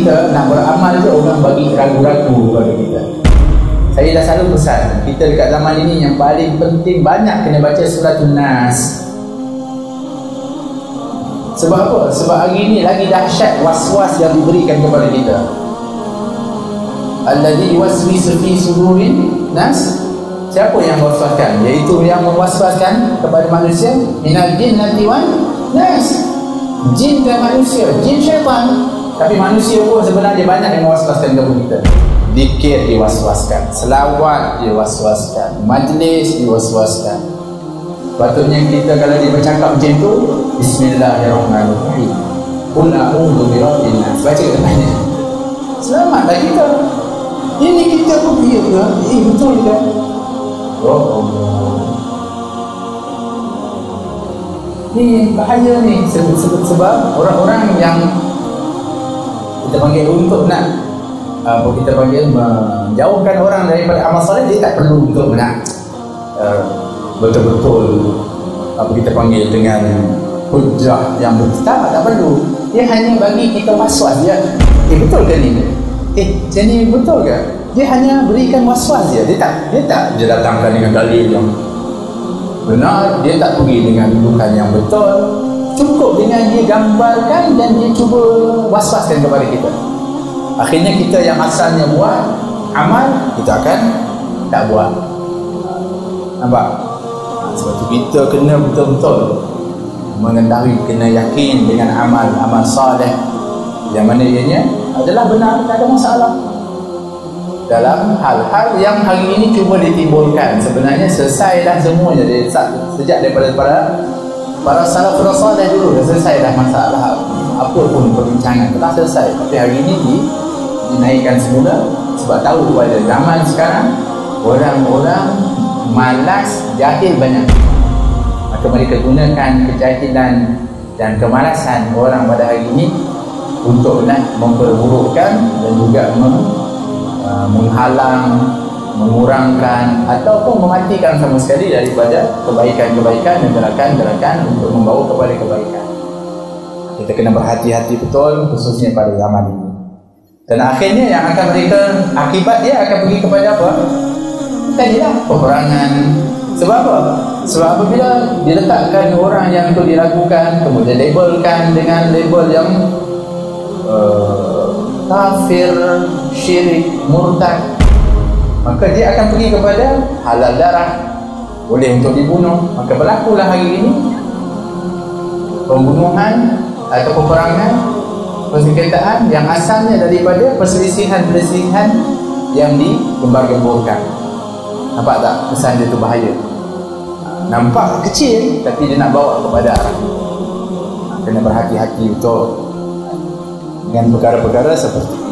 kita nak beramal je orang bagi ragu-ragu kepada kita. Saya dah selalu pesan, kita dekat zaman ini yang paling penting banyak kena baca Suratul Nas. Sebab apa? Sebab hari ini lagi dahsyat was-was yang diberikan kepada kita. Alladhi yuwaswisu fi sudurin nas. Siapa yang waswaskan? Iaitu yang mewaswaskan kepada manusia. Minal jinnati wan nas. Jin dan manusia, jin syaitan. Tapi manusia pun sebenarnya banyak yang mewaswaskan kepada kita. Zikir diwaswaskan, selawat diwaswaskan, majlis diwaswaskan. Patutnya kita kalau dia bercakap macam tu, Bismillahirrahmanirrahim, Qul a'udzu birabbin nas. Baca katanya, selamatlah kita. Ini kita pun dia ke? Betul ke? Oh, ni bahaya ni. Sebab orang-orang yang kita panggil untuk nak kita panggil menjauhkan orang daripada amal soleh, dia tak perlu untuk nak betul-betul apa kita panggil dengan hujah yang betul, tak perlu. Dia hanya bagi kita waswas dia. Betul ke ni? Macam ni betul ke? Dia hanya berikan waswas dia. Dia tak datangkan dengan dalil yang benar. Dia tak pergi dengan rujukan yang betul. Cukup dengan dia gambarkan dan dia cuba waswaskan kepada kita. Akhirnya kita yang asalnya buat amal, kita akan tak buat. Nampak? Sebab tu kita kena betul-betul mengetahui, kena yakin dengan amal soleh yang mana ianya adalah benar, tak ada masalah. Dalam hal-hal yang hari ini cuba ditimbulkan, sebenarnya selesai dah semuanya. Sejak daripada para salafus salih dulu dah selesai dah masalah apa pun perbincangan, telah selesai. Tapi hari ini dinaikkan semula sebab tahu pada zaman sekarang orang-orang malas, jahil banyak. Maka mereka gunakan kejahilan dan kemalasan orang pada hari ini untuk nak memperburukkan dan juga menghalang, mengurangkan ataupun mematikan sama sekali daripada kebaikan-kebaikan dan gerakan-gerakan untuk membawa kepada kebaikan. Kita kena berhati-hati betul, khususnya pada zaman ini. Dan akhirnya yang akan memberikan akibat dia akan pergi kepada apa? Tadilah peperangan. Sebab apa? Sebab apabila diletakkan orang yang itu diragukan, kemudian labelkan dengan label yang kafir, syirik, murtad, maka dia akan pergi kepada halal darah, boleh untuk dibunuh. Maka berlakulah hari ini pembunuhan atau peperangan, persengketaan yang asalnya daripada perselisihan-perselisihan yang digembar-gemburkan. Nampak tak kesan dia tu bahaya? Nampak kecil tapi dia nak bawa kepada arah. Kena berhati-hati betul dengan perkara-perkara seperti ini.